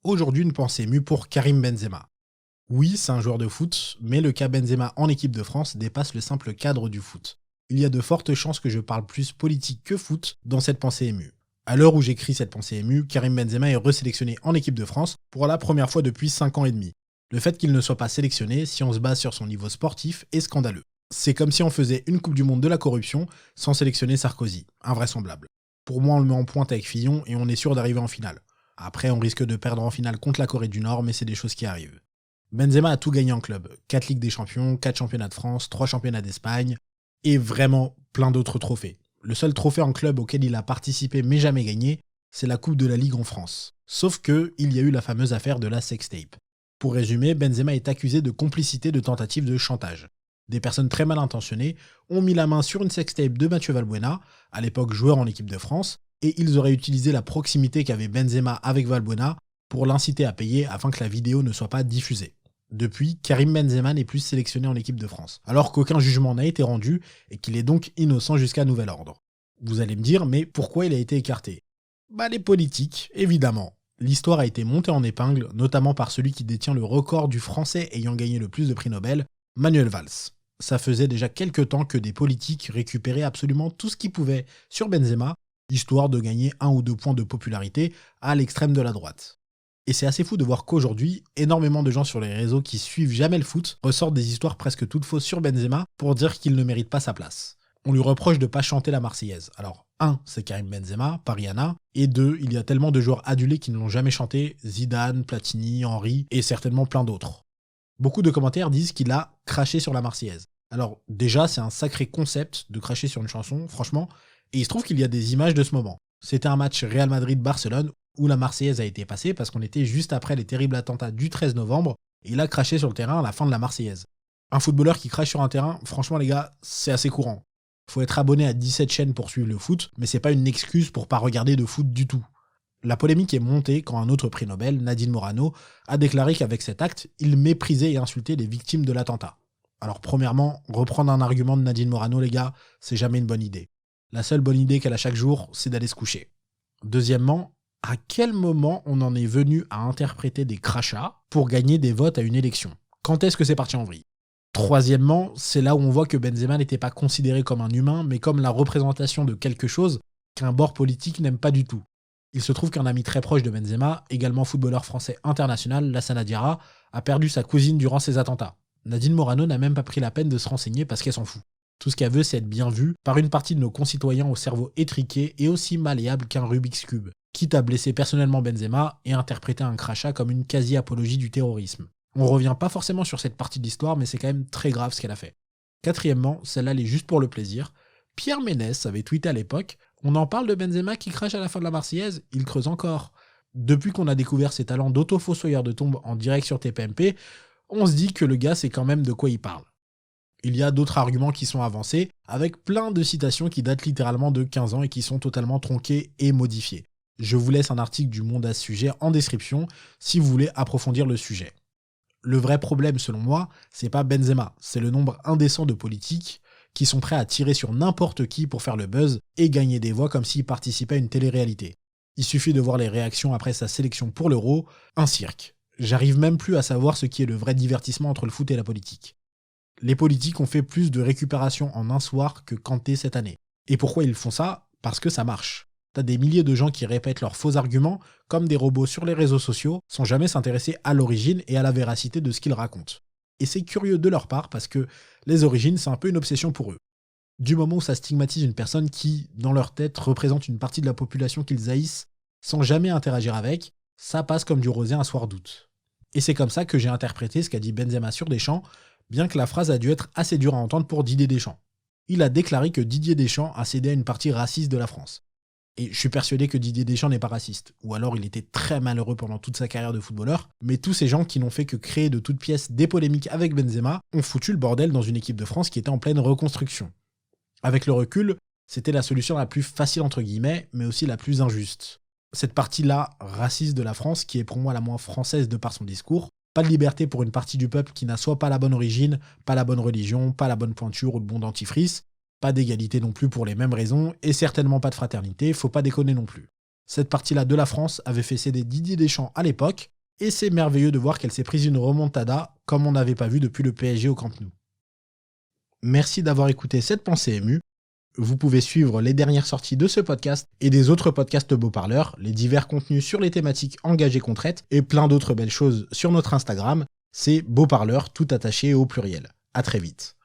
Aujourd'hui, une pensée émue pour Karim Benzema. Oui, c'est un joueur de foot, mais le cas Benzema en équipe de France dépasse le simple cadre du foot. Il y a de fortes chances que je parle plus politique que foot dans cette pensée émue. À l'heure où j'écris cette pensée émue, Karim Benzema est resélectionné en équipe de France pour la première fois depuis 5 ans et demi. Le fait qu'il ne soit pas sélectionné, si on se base sur son niveau sportif, est scandaleux. C'est comme si on faisait une Coupe du Monde de la corruption sans sélectionner Sarkozy. Invraisemblable. Pour moi, on le met en pointe avec Fillon et on est sûr d'arriver en finale. Après, on risque de perdre en finale contre la Corée du Nord, mais c'est des choses qui arrivent. Benzema a tout gagné en club. 4 Ligues des Champions, 4 championnats de France, 3 championnats d'Espagne, et vraiment plein d'autres trophées. Le seul trophée en club auquel il a participé mais jamais gagné, c'est la Coupe de la Ligue en France. Sauf que, il y a eu la fameuse affaire de la sextape. Pour résumer, Benzema est accusé de complicité de tentative de chantage. Des personnes très mal intentionnées ont mis la main sur une sextape de Mathieu Valbuena, à l'époque joueur en équipe de France, et ils auraient utilisé la proximité qu'avait Benzema avec Valbuena pour l'inciter à payer afin que la vidéo ne soit pas diffusée. Depuis, Karim Benzema n'est plus sélectionné en équipe de France, alors qu'aucun jugement n'a été rendu et qu'il est donc innocent jusqu'à nouvel ordre. Vous allez me dire, mais pourquoi il a été écarté ? Les politiques, évidemment. L'histoire a été montée en épingle, notamment par celui qui détient le record du français ayant gagné le plus de prix Nobel, Manuel Valls. Ça faisait déjà quelques temps que des politiques récupéraient absolument tout ce qu'ils pouvaient sur Benzema, histoire de gagner 1 ou 2 points de popularité à l'extrême de la droite. Et c'est assez fou de voir qu'aujourd'hui, énormément de gens sur les réseaux qui suivent jamais le foot ressortent des histoires presque toutes fausses sur Benzema pour dire qu'il ne mérite pas sa place. On lui reproche de pas chanter la Marseillaise. Alors, 1, c'est Karim Benzema, par Rihanna, et 2, il y a tellement de joueurs adulés qui ne l'ont jamais chanté, Zidane, Platini, Henry, et certainement plein d'autres. Beaucoup de commentaires disent qu'il a craché sur la Marseillaise. Alors, déjà, c'est un sacré concept de cracher sur une chanson, franchement, et il se trouve qu'il y a des images de ce moment. C'était un match Real Madrid-Barcelone où la Marseillaise a été passée parce qu'on était juste après les terribles attentats du 13 novembre et il a craché sur le terrain à la fin de la Marseillaise. Un footballeur qui crache sur un terrain, franchement les gars, c'est assez courant. Faut être abonné à 17 chaînes pour suivre le foot, mais c'est pas une excuse pour pas regarder de foot du tout. La polémique est montée quand un autre prix Nobel, Nadine Morano, a déclaré qu'avec cet acte, il méprisait et insultait les victimes de l'attentat. Alors premièrement, reprendre un argument de Nadine Morano les gars, c'est jamais une bonne idée. La seule bonne idée qu'elle a chaque jour, c'est d'aller se coucher. Deuxièmement, à quel moment on en est venu à interpréter des crachats pour gagner des votes à une élection ? Quand est-ce que c'est parti en vrille ? Troisièmement, c'est là où on voit que Benzema n'était pas considéré comme un humain, mais comme la représentation de quelque chose qu'un bord politique n'aime pas du tout. Il se trouve qu'un ami très proche de Benzema, également footballeur français international, Lassana Diarra, a perdu sa cousine durant ces attentats. Nadine Morano n'a même pas pris la peine de se renseigner parce qu'elle s'en fout. Tout ce qu'elle veut, c'est être bien vue par une partie de nos concitoyens au cerveau étriqué et aussi malléable qu'un Rubik's Cube, quitte à blesser personnellement Benzema et interpréter un crachat comme une quasi-apologie du terrorisme. On revient pas forcément sur cette partie de l'histoire, mais c'est quand même très grave ce qu'elle a fait. Quatrièmement, celle-là, elle est juste pour le plaisir. Pierre Ménès avait tweeté à l'époque « On en parle de Benzema qui crache à la fin de la Marseillaise, il creuse encore ». Depuis qu'on a découvert ses talents d'auto-fossoyeur de tombe en direct sur TPMP, on se dit que le gars sait quand même de quoi il parle. Il y a d'autres arguments qui sont avancés, avec plein de citations qui datent littéralement de 15 ans et qui sont totalement tronquées et modifiées. Je vous laisse un article du Monde à ce sujet en description si vous voulez approfondir le sujet. Le vrai problème, selon moi, c'est pas Benzema, c'est le nombre indécent de politiques qui sont prêts à tirer sur n'importe qui pour faire le buzz et gagner des voix comme s'ils participaient à une télé-réalité. Il suffit de voir les réactions après sa sélection pour l'Euro, un cirque. J'arrive même plus à savoir ce qui est le vrai divertissement entre le foot et la politique. Les politiques ont fait plus de récupération en un soir que Kanté cette année. Et pourquoi ils font ça ? Parce que ça marche. T'as des milliers de gens qui répètent leurs faux arguments comme des robots sur les réseaux sociaux sans jamais s'intéresser à l'origine et à la véracité de ce qu'ils racontent. Et c'est curieux de leur part parce que les origines, c'est un peu une obsession pour eux. Du moment où ça stigmatise une personne qui, dans leur tête, représente une partie de la population qu'ils haïssent sans jamais interagir avec, ça passe comme du rosé un soir d'août. Et c'est comme ça que j'ai interprété ce qu'a dit Benzema sur Deschamps, bien que la phrase a dû être assez dure à entendre pour Didier Deschamps. Il a déclaré que Didier Deschamps a cédé à une partie raciste de la France. Et je suis persuadé que Didier Deschamps n'est pas raciste, ou alors il était très malheureux pendant toute sa carrière de footballeur, mais tous ces gens qui n'ont fait que créer de toutes pièces des polémiques avec Benzema ont foutu le bordel dans une équipe de France qui était en pleine reconstruction. Avec le recul, c'était la solution la plus facile entre guillemets, mais aussi la plus injuste. Cette partie-là, raciste de la France, qui est pour moi la moins française de par son discours, pas de liberté pour une partie du peuple qui n'a soit pas la bonne origine, pas la bonne religion, pas la bonne pointure ou le bon dentifrice, pas d'égalité non plus pour les mêmes raisons, et certainement pas de fraternité, faut pas déconner non plus. Cette partie-là de la France avait fait céder Didier Deschamps à l'époque, et c'est merveilleux de voir qu'elle s'est prise une remontada comme on n'avait pas vu depuis le PSG au Camp Nou. Merci d'avoir écouté cette pensée émue. Vous pouvez suivre les dernières sorties de ce podcast et des autres podcasts Beau Parleur, les divers contenus sur les thématiques engagées qu'on traite et plein d'autres belles choses sur notre Instagram. C'est Beau Parleur, tout attaché au pluriel. À très vite.